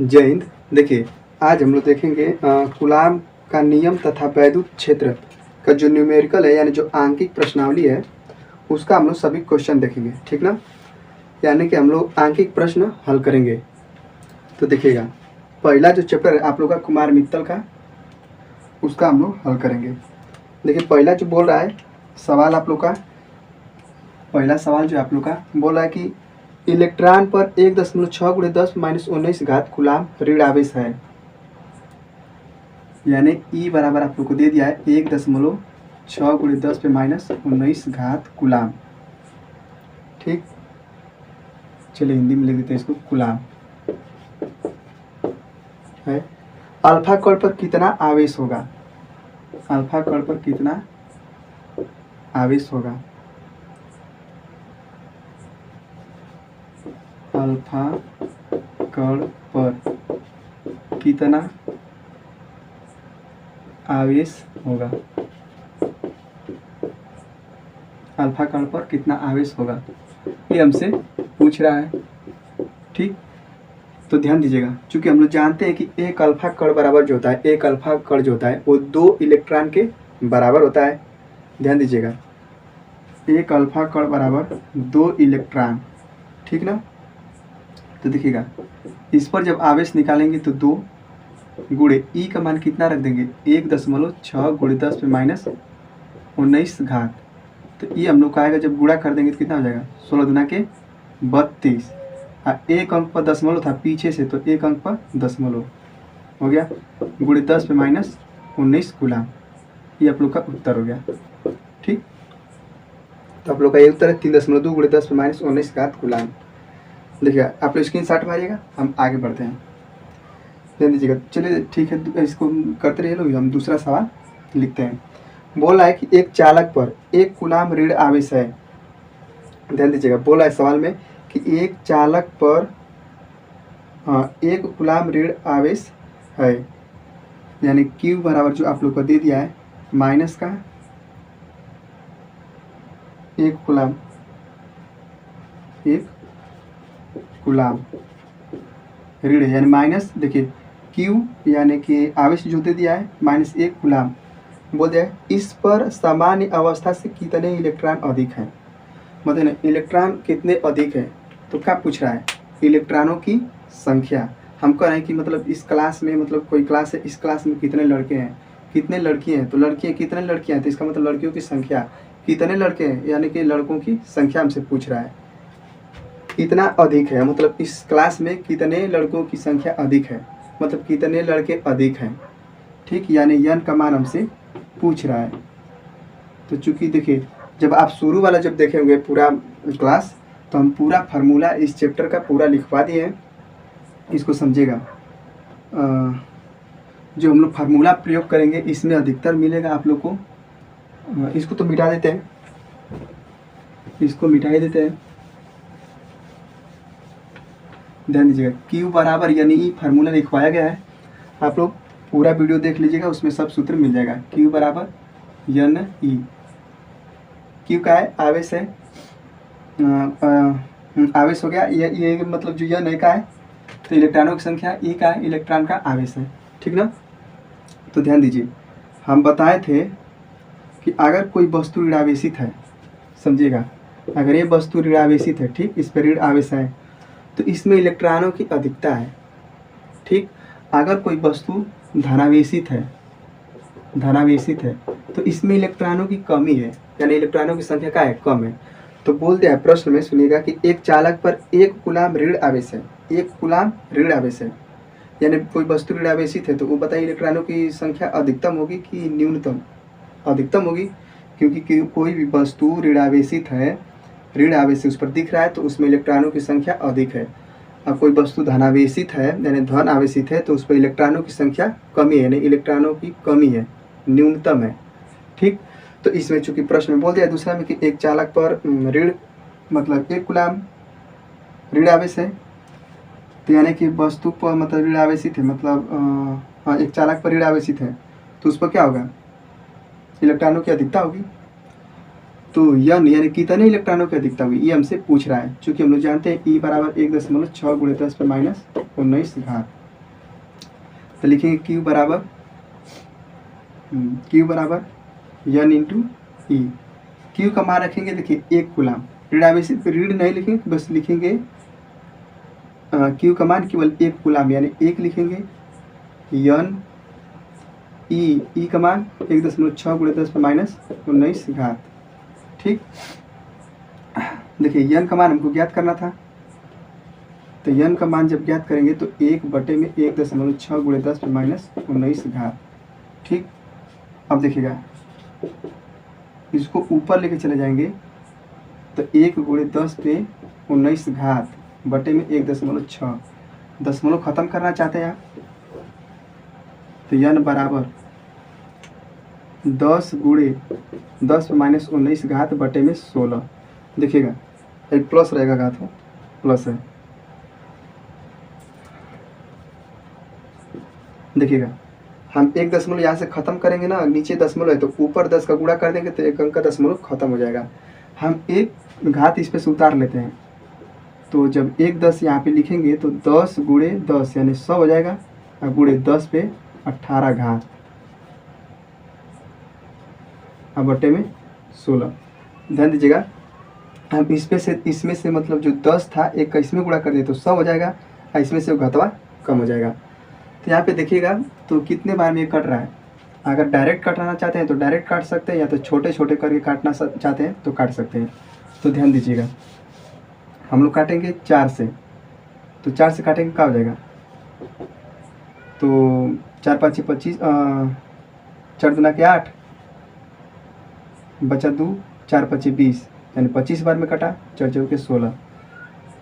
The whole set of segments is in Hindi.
जय हिंद। देखिए, आज हम लोग देखेंगे कूलाम का नियम तथा वैद्युत क्षेत्र का जो न्यूमेरिकल है, यानी जो आंकिक प्रश्नावली है, उसका हम लोग सभी क्वेश्चन देखेंगे। ठीक ना, यानी कि हम लोग आंकिक प्रश्न हल करेंगे। तो देखिएगा, पहला जो चैप्टर है आप लोग का कुमार मित्तल का, उसका हम लोग हल करेंगे। देखिए, पहला जो बोल रहा है सवाल आप लोग का, पहला सवाल जो आप लोग का बोल रहा है कि इलेक्ट्रॉन पर 1.6 × 10⁻¹9 कूलाम ऋण आवेश है। यानी ई बराबर आप लोग को दे दिया है 1.6 × 10⁻¹9 कूलाम। ठीक, चलिए हिंदी में लिख देते हैं इसको, कूलाम है। अल्फा कण पर कितना आवेश होगा? अल्फा कण पर कितना आवेश होगा? अल्फा कण पर कितना आवेश होगा? अल्फा कण पर कितना आवेश होगा, ये हमसे पूछ रहा है। ठीक, तो ध्यान दीजिएगा, क्योंकि हम लोग जानते हैं कि एक अल्फा कण बराबर जो होता है, एक अल्फा कण जो होता है वो 2 इलेक्ट्रॉन के बराबर होता है। ध्यान दीजिएगा, एक अल्फा कण बराबर 2 इलेक्ट्रॉन। ठीक ना, तो देखिएगा, इस पर जब आवेश निकालेंगे तो 2 गुणे ई का मान कितना रख देंगे, 1.6 × 10⁻19। तो ये हम लोग का आएगा, जब गुणा कर देंगे तो कितना हो जाएगा, 16 दूना के 32। एक अंक पर दशमलव था पीछे से, तो एक अंक पर दशमलव हो गया, गुणे 10⁻19 कूलाम। ये आप लोग का उत्तर हो गया। ठीक, तो आप लोग का ये उत्तर है 3.2 × 10⁻19 कूलाम। देखिए, आप लोग स्क्रीनशॉट मारिएगा, हम आगे बढ़ते हैं। ध्यान दीजिएगा, चलिए ठीक है, इसको करते रहिए लोग। हम दूसरा सवाल लिखते हैं। बोल रहा है कि एक चालक पर 1 कूलाम ऋण आवेश है। ध्यान दीजिएगा, बोल रहा है सवाल में कि एक चालक पर 1 कूलाम ऋण आवेश है, यानी Q बराबर जो आप लोग को दे दिया है माइनस का 1 कूलाम, 1 कूलाम ऋण है, यानी माइनस, देखिए Q यानी कि आवेश जो दे दिया है -1 कूलाम। बोल दिया है इस पर सामान्य अवस्था से कितने इलेक्ट्रॉन अधिक हैं। मतलब इलेक्ट्रॉन कितने अधिक है, तो क्या पूछ रहा है, इलेक्ट्रॉनों की संख्या। हम कह रहे हैं कि मतलब इस क्लास में, मतलब कोई क्लास है, इस क्लास में कितने लड़के हैं, कितने लड़की हैं, तो लड़कियाँ कितने लड़कियाँ हैं, तो इसका मतलब लड़कियों की संख्या। कितने लड़के हैं, यानी कि लड़कों की संख्या हमसे पूछ रहा है। कितना अधिक है, मतलब इस क्लास में कितने लड़कों की संख्या अधिक है, मतलब कितने लड़के अधिक हैं। ठीक, यानी n का मान हमसे पूछ रहा है। तो चूंकि देखिए, जब आप शुरू वाला जब देखेंगे पूरा क्लास, तो हम पूरा फार्मूला इस चैप्टर का पूरा लिखवा दिए हैं, इसको समझिएगा। जो हम लोग फार्मूला प्रयोग करेंगे इसमें अधिकतर मिलेगा आप लोग को। इसको तो मिटा देते हैं, इसको मिटा ही देते हैं। ध्यान दीजिएगा, Q बराबर यानी ई फार्मूला लिखवाया गया है, आप लोग पूरा वीडियो देख लीजिएगा, उसमें सब सूत्र मिल जाएगा। Q बराबर NE। Q का है आवेश है, आवेश हो गया, ये मतलब जो N का है तो इलेक्ट्रॉनों की संख्या, E का है इलेक्ट्रॉन का आवेश है। ठीक ना, तो ध्यान दीजिए, हम बताए थे कि अगर कोई वस्तु ऋणावेशित है, समझिएगा, अगर ये वस्तु ऋणावेशित है, ठीक, इस पर ऋण आवेश है, तो इसमें इलेक्ट्रॉनों की अधिकता है। ठीक, अगर कोई वस्तु धनावेशित है, धनावेशित है, तो इसमें इलेक्ट्रॉनों की कमी है, यानी इलेक्ट्रॉनों की संख्या का है, कम है। तो बोल दिया है प्रश्न में, सुनिएगा कि एक चालक पर 1 कूलाम ऋण आवेश है, 1 कूलाम ऋण आवेश है, यानी कोई वस्तु ऋण आवेशित है, तो वो बताइए इलेक्ट्रॉनों की संख्या अधिकतम होगी कि न्यूनतम? अधिकतम होगी, क्योंकि कोई भी वस्तु ऋण आवेशित है, ऋण आवेश उस पर दिख रहा है, तो उसमें इलेक्ट्रॉनों की संख्या अधिक है। अब कोई वस्तु धनावेशित है, यानी धन आवेशित है, तो उस पर इलेक्ट्रॉनों की संख्या कमी है, यानी इलेक्ट्रॉनों की कमी है, न्यूनतम है। ठीक, तो इसमें चूंकि प्रश्न में बोल दिया दूसरा में कि एक चालक पर ऋण, मतलब 1 कूलाम ऋण आवेश है, तो यानी कि वस्तु पर मतलब ऋण आवेशित है, मतलब एक चालक पर ऋण आवेशित है, तो उस पर क्या होगा, इलेक्ट्रॉनों की अधिकता होगी। तो n यानी कितने इलेक्ट्रॉनों की अधिकता होगी, ये हमसे पूछ रहा है। चूंकि हम लोग जानते हैं E बराबर 1.6 × 10⁻19। तो लिखेंगे Q बराबर N इंटू ई। क्यू का मान रखेंगे, देखिए 1 कूलाम। ऋण आवेशित पे ऋण नहीं लिखेंगे, बस लिखेंगे क्यू का मान केवल 1 कूलाम यानी 1 लिखेंगे। N ई का मान 1.6 × 10⁻19 घात। ठीक, देखिए n का मान हमको ज्ञात करना था, तो n का मान जब ज्ञात करेंगे तो 1/1.6 × 10⁻19 घात। ठीक, अब देखिएगा इसको ऊपर लेके चले जाएंगे तो 1 × 10⁻19 घात बटे में 1.6, दशमलव खत्म करना चाहते हैं आप, तो n बराबर 10 × 10⁻19 घात बटे में 16। देखिएगा एक प्लस रहेगा, घात हो प्लस है। देखिएगा हम एक दशमलव यहाँ से खत्म करेंगे ना, नीचे दशमलव है तो ऊपर 10 का गुणा कर देंगे तो एक अंक का दशमलव खत्म हो जाएगा। हम एक घात इस पे से उतार लेते हैं, तो जब 1 10 यहाँ पे लिखेंगे तो 10 × 10 यानी 100 हो जाएगा, और गुणे 10 पे 18 घात और बटे में 16। ध्यान दीजिएगा, हम इसमें से मतलब जो 10 था एक का इसमें गुणा कर दिए तो 100 हो जाएगा, और इसमें से घटवा कम हो जाएगा। तो यहाँ पे देखिएगा तो कितने बार में ये कट रहा है। अगर डायरेक्ट कटाना चाहते हैं तो डायरेक्ट काट सकते हैं, या तो छोटे छोटे करके काटना चाहते हैं तो काट सकते हैं। तो ध्यान दीजिएगा, हम लोग काटेंगे 4 से, तो 4 से काटेंगे क्या हो जाएगा, तो 4 5 25, 4 दूना के 8 बचा 2, 4 5 20 यानी 25 बार में कटा, 4 4 के 16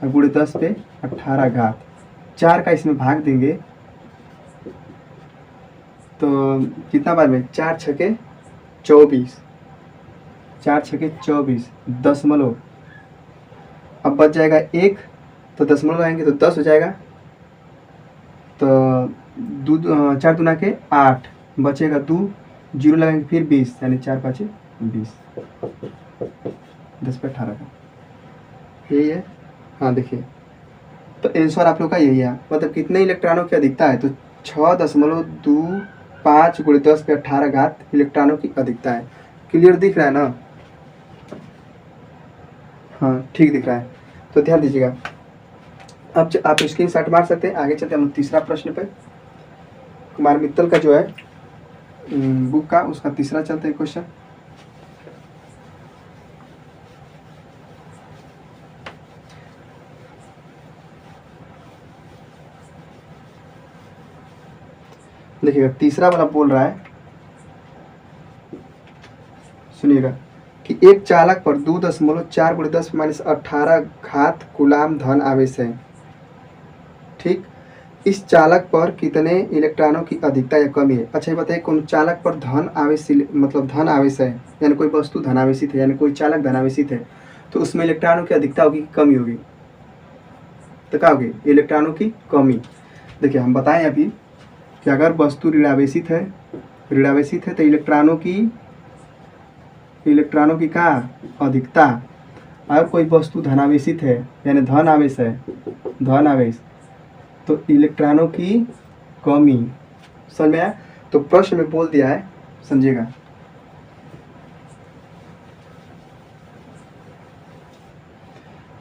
और गुणे 10 पे 18 घात। 4 का इसमें भाग देंगे तो कितना बार में, 4 6 के 24, 4 6 के 24 दशमलव। अब बच जाएगा 1, तो दशमलव आएंगे तो 10 हो जाएगा, तो 4 दूना के 8 बचेगा 2, 0 लगाएंगे फिर 20 यानी 4 5 20, 10 पे 18 का यही है। हाँ देखिए, तो आंसर आप लोग का यही है, मतलब कितने इलेक्ट्रॉनों की अधिकता है, तो 6.25 × 10 पे 18 घात इलेक्ट्रॉनों की अधिकता है। क्लियर दिख रहा है ना? हाँ ठीक दिख रहा है। तो ध्यान दीजिएगा, अब आप स्क्रीनशॉट मार सकते हैं। आगे चलते हम तीसरा प्रश्न पे, कुमार मित्तल का जो है बुक का, उसका तीसरा चलते हैं क्वेश्चन। देखिएगा तीसरा वाला बोल रहा है, सुनिएगा कि एक चालक पर 2.4 × 10⁻18 घात कूलाम धन आवेश है। ठीक, इस चालक पर कितने इलेक्ट्रॉनों की अधिकता या कमी है। अच्छा ये बताइए, कौन चालक पर धन आवेश मतलब धन आवेश है, यानी कोई वस्तु धनावेशित है, यानी कोई चालक धनावेशित है, तो उसमें इलेक्ट्रॉनों की अधिकता होगी कमी होगी, तो क्या होगी, इलेक्ट्रॉनों की कमी। देखिए हम बताएं अभी कि अगर वस्तु ऋणावेशित है तो इलेक्ट्रॉनों की क्या अधिकता, अगर कोई वस्तु धनावेशित है यानी धन आवेश है, धन आवेश, तो इलेक्ट्रॉनों की कमी। समझ में आया? तो प्रश्न में बोल दिया है, समझिएगा।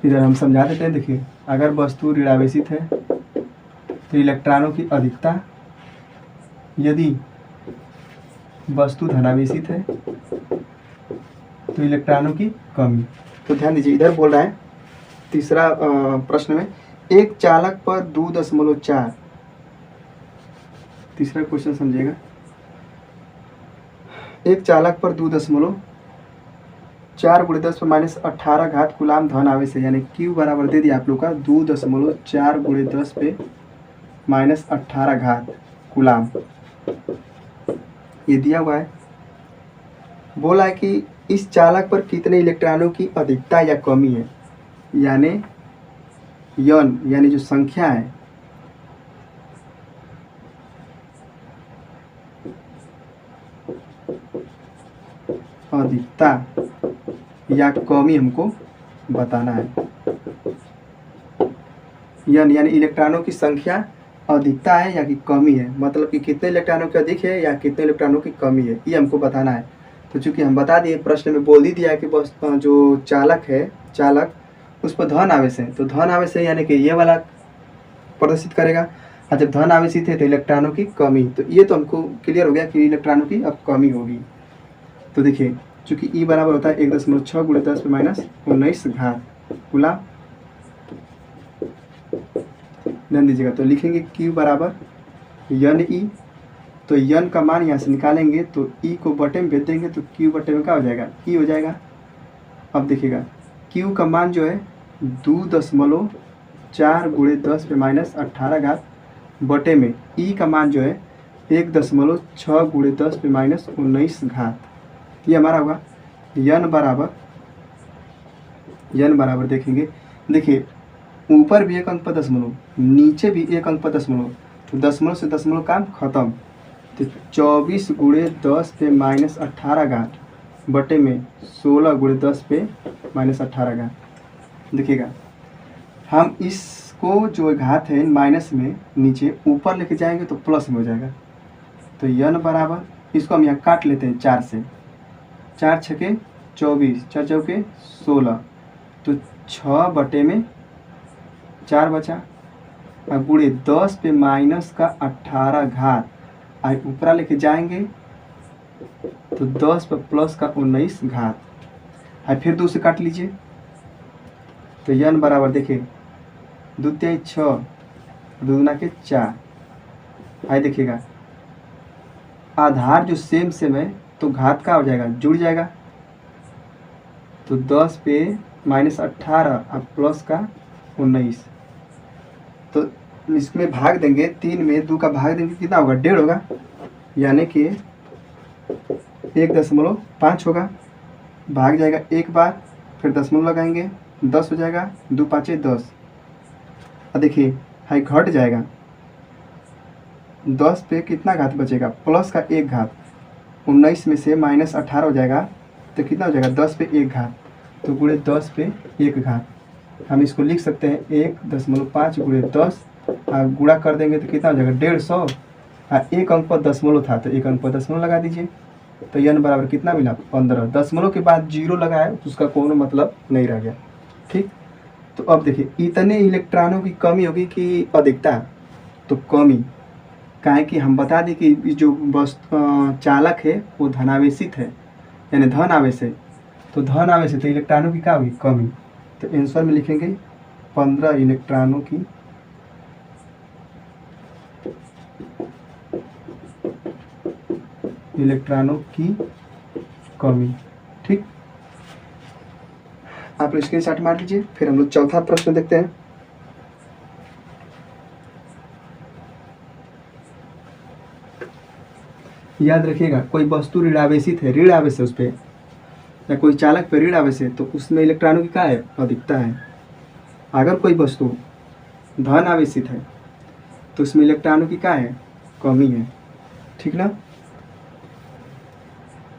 इधर हम समझा देते हैं। देखिए अगर वस्तु ऋणावेशित है तो इलेक्ट्रॉनों की अधिकता, यदि वस्तु धनावेशित है तो इलेक्ट्रॉनों की कमी। तो ध्यान दीजिए, इधर बोल रहा है तीसरा प्रश्न में, एक चालक पर 2.4, तीसरा क्वेश्चन समझिएगा, एक चालक पर 2.4 × 10⁻18 घात कूलाम धन आवेश है, यानी Q बराबर दे दिया आप लोग का 2.4 × 10 पे -18 घात कूलाम, ये दिया हुआ है। बोला है कि इस चालक पर कितने इलेक्ट्रॉनों की अधिकता या कमी है, यानी यन यानी जो संख्या है, अधिकता या कमी हमको बताना है। यन यानी इलेक्ट्रॉनों की संख्या अधिकता है या कि कमी है, मतलब कि कितने इलेक्ट्रॉनों की अधिक है या कितने इलेक्ट्रॉनों की कमी है, ये हमको बताना है। तो चूंकि हम बता दिए, प्रश्न में बोल ही दिया है कि बस जो चालक है, चालक उस पर धन आवेश है, तो धन आवेश है यानी कि ये वाला प्रदर्शित करेगा। और जब धन आवेशित है तो इलेक्ट्रॉनों की कमी, तो ये तो हमको क्लियर हो गया कि इलेक्ट्रॉनों की अब कमी होगी। तो देखिए चूंकि ई बराबर होता है 1.6 × 10⁻19 कूलम। ध्यान दीजिएगा, तो लिखेंगे Q बराबर यन ई, तो यन का मान यहाँ से निकालेंगे तो ई को बटे में भेज देंगे तो Q बटे में क्या हो जाएगा, ई हो जाएगा। अब देखिएगा Q का मान जो है 2.4 × 10⁻18 बटे में ई का मान जो है 1.6 × 10⁻19, ये हमारा होगा। यन बराबर देखेंगे, देखिए ऊपर भी एक अंक पर दशमलव, नीचे भी एक अंक पर दशमलव, तो दशमलव से दशमलव काम खत्म। तो 24 × 10⁻18 बटे में 16 × 10⁻18। देखिएगा हम इसको जो घात है माइनस में नीचे ऊपर लेके जाएंगे तो प्लस में हो जाएगा। तो यन बराबर, इसको हम यहाँ काट लेते हैं 4 से, 4 छके 24, 4 चौके 16, तो 6 बटे में 4 बचा, और गुणे 10⁻18 और ऊपरा लेके जाएंगे तो 10 पर प्लस का 19 और फिर 2 से काट लीजिए। तो यन बराबर देखिए 2 × 6, 2 × 4। आई देखिएगा आधार जो सेम है तो घात का हो जाएगा, जुड़ जाएगा, तो 10 पे -18 और प्लस का 19, तो इसमें भाग देंगे 3 में 2 का भाग देंगे कितना होगा, 1.5 होगा, यानी कि 1.5 होगा। भाग जाएगा एक बार, फिर दशमलव लगाएंगे, 10 हो जाएगा, 2 × 5 = 10। अब देखिए हाई घट जाएगा, 10 पे कितना घात बचेगा, प्लस का 1 घात, 19 में से -18 हो जाएगा तो कितना हो जाएगा, 10 पे 1 घात, तो गुणे 10 पे 1 घात। हम इसको लिख सकते हैं 1.5 × 10, और गुणा कर देंगे तो कितना हो जाएगा, 150। और एक अंक पर दशमलव था तो एक अंक पर दशमलव लगा दीजिए, तो यन बराबर कितना मिला, 15। दशमलव के बाद 0 लगाए तो उसका कोई मतलब नहीं रह गया। ठीक, तो अब देखिए इतने इलेक्ट्रॉनों की कमी होगी कि अधिकता, तो कमी काहे कि हम बता दें कि जो चालक है वो धनावेशित है, यानी धन आवेश है, तो धन आवेश है तो इलेक्ट्रॉनों की क्या होगी, कमी। तो आंसर में लिखेंगे 15 इलेक्ट्रॉनों की कमी। ठीक, आप लोग स्क्रीनशॉट मार लीजिए। फिर हम लोग चौथा प्रश्न देखते हैं। याद रखिएगा कोई वस्तु ऋण आवेशित है, ऋण आवेश है उस पर, या कोई चालक पे ऋण आवेश है तो उसमें इलेक्ट्रॉनों की क्या है, अधिकता है। अगर कोई वस्तु धन आवेशित है तो उसमें इलेक्ट्रॉनों की क्या है, कमी है। ठीक ना,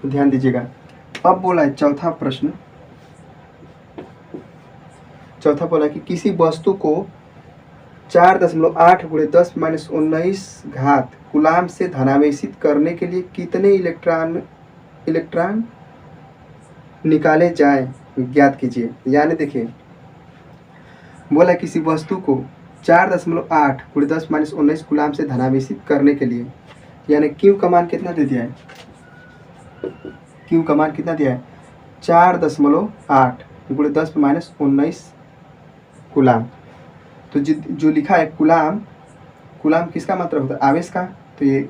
तो ध्यान दीजिएगा। अब बोला है चौथा प्रश्न, चौथा बोला कि किसी वस्तु को 4.8 × 10⁻19 कूलाम से धनावेशित करने के लिए कितने इलेक्ट्रॉन निकाले जाएं, ज्ञात कीजिए। यानी देखिए बोला किसी वस्तु को 4.8 × 10⁻19 कूलाम से धनावेशित करने के लिए, यानी क्यू का मान कितना दे दिया है, क्यू का मान कितना दिया है, 4.8 × 10⁻19 कूलाम। तो जो लिखा है कूलाम, कूलाम किसका मात्रा होता है, आवेश का, तो ये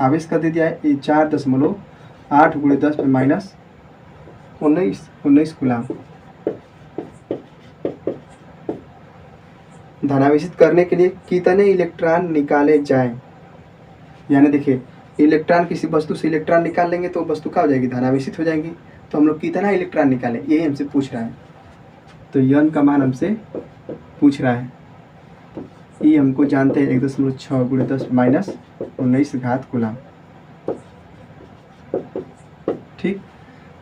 आवेश का दे दिया है, ये 4.8 × 10⁻19 कूलाम। धनावेशित करने के लिए कितने इलेक्ट्रॉन निकाले जाएं, यानी देखिए इलेक्ट्रॉन किसी वस्तु से इलेक्ट्रॉन निकाल लेंगे तो वस्तु क्या हो जाएगी, धनावेशित हो जाएगी। तो हम लोग कितना इलेक्ट्रॉन निकालें, यही हमसे पूछ रहा है। तो यन का मान हमसे पूछ रहा है, ये हमको जानते हैं 1.6 × 10⁻19 कूलाम। ठीक,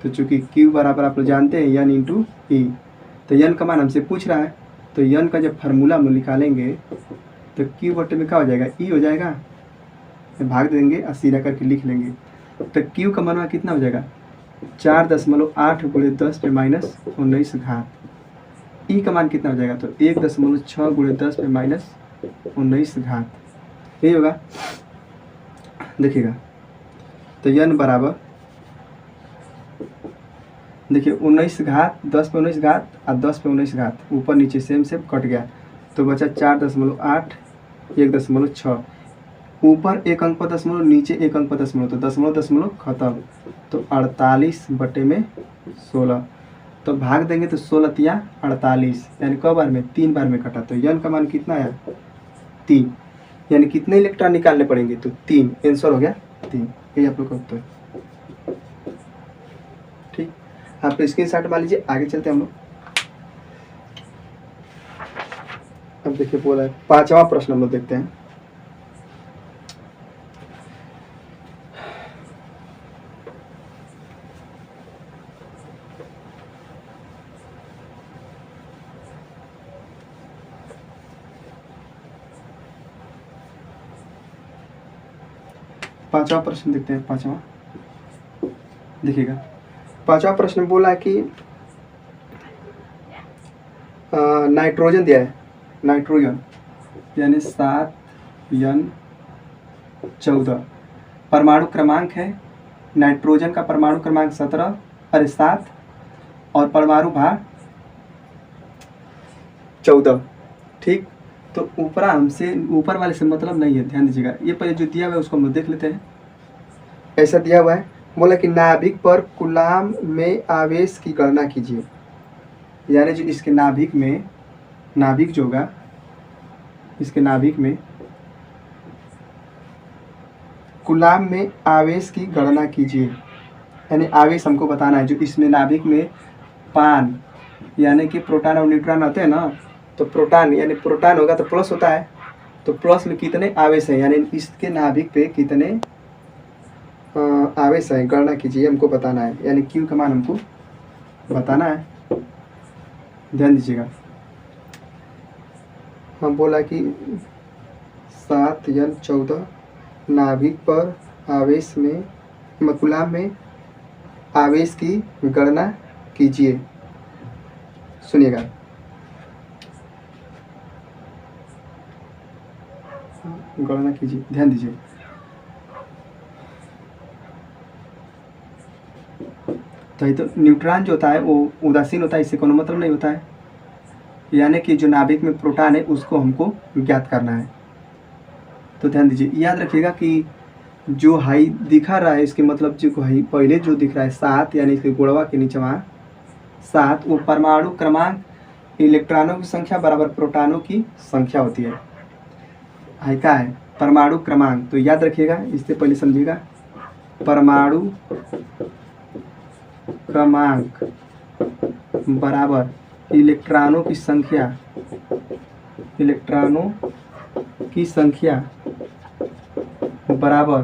तो चूंकि Q बराबर आप लोग जानते हैं यन इंटू ई, तो यन का मान हमसे पूछ रहा है, तो यन का जब फार्मूला हम निकालेंगे तो तो Q बटे में क्या हो जाएगा, E हो जाएगा, भाग देंगे और सीधा करके लिख लेंगे। तो Q का मान कितना हो जाएगा 4.8 गुणे 10 पे माइनस 19 घात। E का मान कितना हो जाएगा, तो 1.6 गुणे 10 पे माइनस 19 घात, यही होगा। देखिएगा तो n बराबर, देखिए 19 घात 10 पे 19 घात और 10 पे 19 घात, ऊपर नीचे सेम सेम कट गया तो बचा 4.8 1.6, ऊपर एक अंक पर दशमलव, नीचे एक अंक पर दशमलव, तो दशमलव दशमलव खत्म, तो 48 बटे में 16, तो भाग देंगे तो 16 तिया 48, यानी क बार में 3 बार में कटा, तो n का मान कितना आया 3, यानी कितने इलेक्ट्रॉन निकालने पड़ेंगे, तो 3, आंसर हो गया 3, यही आप लोग का उत्तर। ठीक, आप स्क्रीनशॉट मार लीजिए, आगे चलते हैं हम लोग। अब देखिए बोला है 5वां प्रश्न हम लोग देखते हैं। पांचवा प्रश्न देखते हैं। पांचवा देखिएगा, पांचवा प्रश्न बोला है कि नाइट्रोजन दिया है, नाइट्रोजन यानी 7N14 परमाणु क्रमांक है, नाइट्रोजन का परमाणु क्रमांक 7 और परमाणु भार 14। ठीक, तो ऊपर वाले से मतलब नहीं है, ध्यान दीजिएगा। ये पहले जो दिया हुआ है उसको हम देख लेते हैं। ऐसा दिया हुआ है, बोला कि नाभिक पर कूलाम में आवेश की गणना कीजिए, यानी जो इसके नाभिक में, नाभिक जो होगा इसके नाभिक में कूलाम में आवेश की गणना कीजिए, यानी आवेश हमको बताना है। जो इसमें नाभिक में पान यानी कि प्रोटॉन और न्यूट्रॉन आते हैं ना, तो प्रोटॉन यानी प्रोटॉन होगा तो प्लस होता है, तो प्लस में कितने आवेश हैं, यानी इसके नाभिक पे कितने आवेश हैं, गणना कीजिए, हमको बताना है, यानी Q का मान हमको बताना है। ध्यान दीजिएगा, हम बोला कि 7N14 नाभिक पर आवेश में, कूलाम में आवेश की गणना कीजिए। सुनिएगा, गणना कीजिए, ध्यान दीजिए। तो न्यूट्रॉन जो होता है वो उदासीन होता है, इससे कोनो मतलब नहीं होता है, यानी कि जो नाभिक में प्रोटॉन है उसको हमको ज्ञात करना है। तो ध्यान दीजिए, याद रखिएगा कि जो हाई दिखा रहा है इसके मतलब जो हाई पहले जो दिख रहा है 7, यानी इसके गुणवा के नीचे वहाँ 7, वो परमाणु क्रमांक इलेक्ट्रॉनों की संख्या बराबर प्रोटॉनों की संख्या होती है। हाई का है परमाणु क्रमांक, तो याद रखिएगा, इससे पहले समझिएगा, परमाणु क्रमांक बराबर इलेक्ट्रॉनों की संख्या, इलेक्ट्रॉनों की संख्या बराबर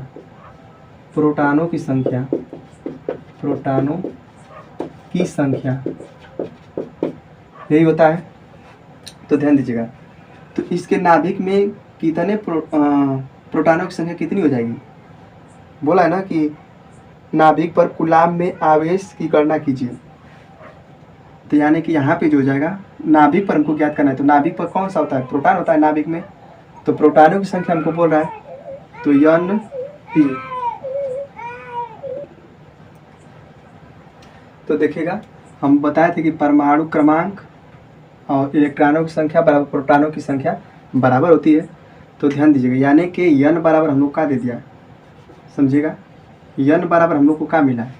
प्रोटॉनों की संख्या, प्रोटॉनों की संख्या, यही होता है। तो ध्यान दीजिएगा, तो इसके नाभिक में कितने प्रोटॉनों की संख्या कितनी हो जाएगी, बोला है ना कि नाभिक पर कूलाम में आवेश की गणना कीजिए, तो यानी कि यहाँ पे जो हो जाएगा नाभिक पर हमको ज्ञात करना है। तो नाभिक पर कौन सा होता है, प्रोटॉन होता है नाभिक में, तो प्रोटॉनों की संख्या हमको बोल रहा है, तो N-P। तो देखिएगा, हम बताए थे कि परमाणु क्रमांक और इलेक्ट्रॉनों की संख्या बराबर प्रोटॉनों की संख्या बराबर होती है। तो ध्यान दीजिएगा, यानी कि N बराबर हम लोग का दे दिया, समझिएगा, N बराबर हम लोग को क्या मिला है,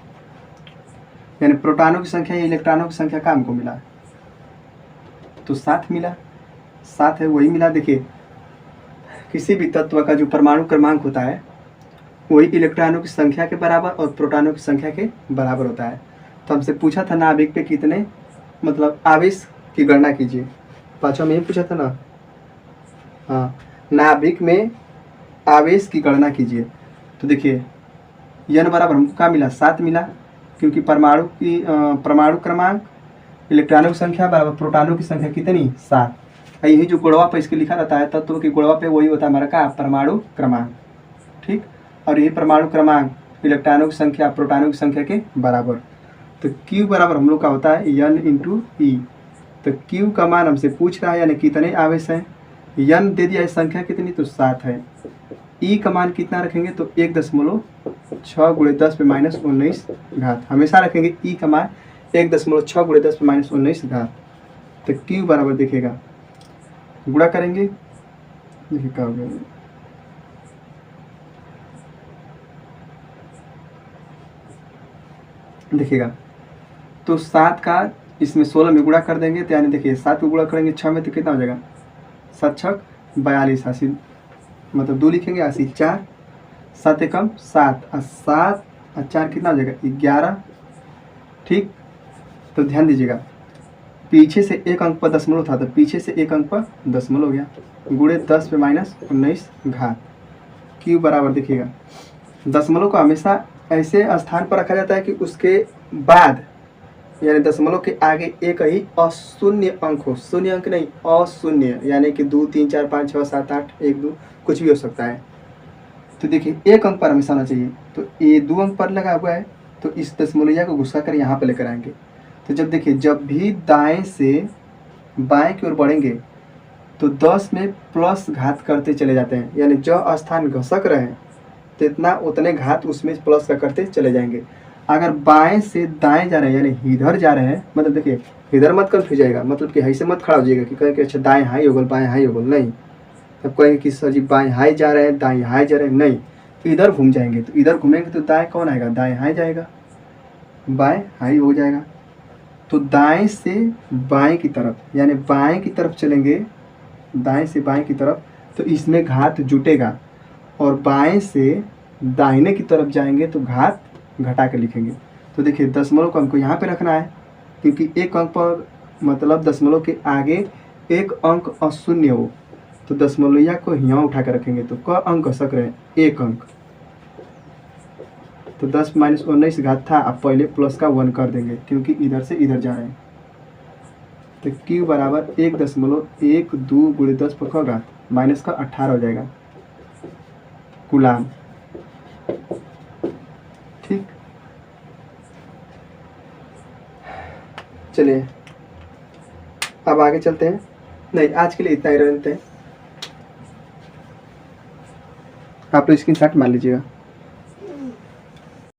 यानी प्रोटॉनों की संख्या या इलेक्ट्रॉनों की संख्या का हमको मिला, तो 7 मिला, 7 है वही मिला। देखिए, किसी भी तत्व का जो परमाणु क्रमांक होता है वही इलेक्ट्रॉनों की संख्या के बराबर और प्रोटॉनों की संख्या के बराबर होता है। तो हमसे पूछा था नाभिक पे कितने मतलब आवेश की गणना कीजिए, पांचवा में ही पूछा था ना, हाँ, नाभिक में आवेश की गणना कीजिए। तो देखिए N बराबर हमको क्या मिला, 7 मिला, क्योंकि परमाणु क्रमांक इलेक्ट्रॉनों की संख्या बराबर प्रोटॉनों की संख्या कितनी, 7, यही जो गुणवा पे इसके लिखा रहता है तत्व के गुणवा पे, वही होता है हमारा का परमाणु क्रमांक। ठीक, और यही परमाणु क्रमांक इलेक्ट्रॉनों की संख्या प्रोटॉनों की संख्या के बराबर। तो Q बराबर हम लोग का होता है N इंटू ई। तो Q का मान हमसे पूछ रहा है यानी कितने आवेश हैं, N दे दिया है संख्या कितनी, तो 7 है। ई का मान कितना रखेंगे, तो 1.6 गुणे 10 पे -19 घात, हमेशा रखेंगे ई का मान 1.6 गुणे 10 पे -19 घात। तो Q बराबर दिखेगा, गुणा करेंगे, देखिए क्या हो गया, देखिएगा तो 7 का इसमें 16 में गुणा कर देंगे, तो यानी देखिए 7 को गुणा करेंगे 6 में तो कितना हो जाएगा, 7 छक 42, 80 मतलब 2 लिखेंगे, 80 4, 7 एकम 7 और 7 और 4 कितना हो जाएगा 11। ठीक, तो ध्यान दीजिएगा पीछे से एक अंक पर दशमलव था, तो पीछे से एक अंक पर दशमलव हो गया, गुणे 10 पे -19 घात। Q बराबर देखिएगा, दशमलव को हमेशा ऐसे स्थान पर रखा जाता है कि उसके बाद यानी दशमलव के आगे एक ही अशून्य अंक हो, शून्य अंक नहीं अशून्य, यानी कि 2 3 4 5 6 7 8 1 2 कुछ भी हो सकता है। तो देखिए एक अंक पर हमेशा आना चाहिए, तो ये 2 अंक पर लगा हुआ है, तो इस दशमलविया को घुसा कर यहाँ पर लेकर आएंगे। तो जब देखिए जब भी दाएं से बाएं की ओर बढ़ेंगे तो 10 में प्लस घात करते चले जाते हैं, यानी जो स्थान घसक रहे हैं तो इतना उतने घात उसमें प्लस का करते चले जाएंगे। अगर बाएं से दाएं जा रहे हैं यानी इधर जा रहे हैं, मतलब देखिए इधर मत कंफ्यूज जाएगा, मतलब कि ऐसे मत खड़ा हो जाइएगा कि कहें कि अच्छा दाएं हाई हो गल बाएं हाई हो गल, नहीं। तब कहेंगे कि सर जी बाएं हाई जा रहे हैं दाएं हाई जा रहे हैं, नहीं, इधर घूम जाएंगे, तो इधर घूमेंगे तो दाएं कौन आएगा, दाएं हाई जाएगा, बाएं हाई हो जाएगा। तो दाएं से बाएं की तरफ यानी बाएं की तरफ चलेंगे, दाएं से बाएं की तरफ, तो इसमें घात जुटेगा, और बाएं से दाहिने की तरफ जाएंगे तो घात घटा के लिखेंगे। तो देखिए दशमलव को हमको यहाँ पे रखना है, क्योंकि एक अंक पर मतलब दशमलव के आगे एक अंक अशून्य हो, तो दशमलविया को यहाँ उठा कर रखेंगे, तो क अंक घसक रहे हैं, एक अंक, तो 10 -19 घात था, अब पहले प्लस का 1 कर देंगे क्योंकि इधर से इधर जा रहे हैं। तो Q बराबर 1.12 गुणे 10 पर क घात माइनस का 18 हो जाएगा कूलाम। ठीक, चलिए अब आगे चलते हैं, नहीं आज के लिए इतना ही रहते हैं, आप लोग स्क्रीनशॉट मान लीजिएगा।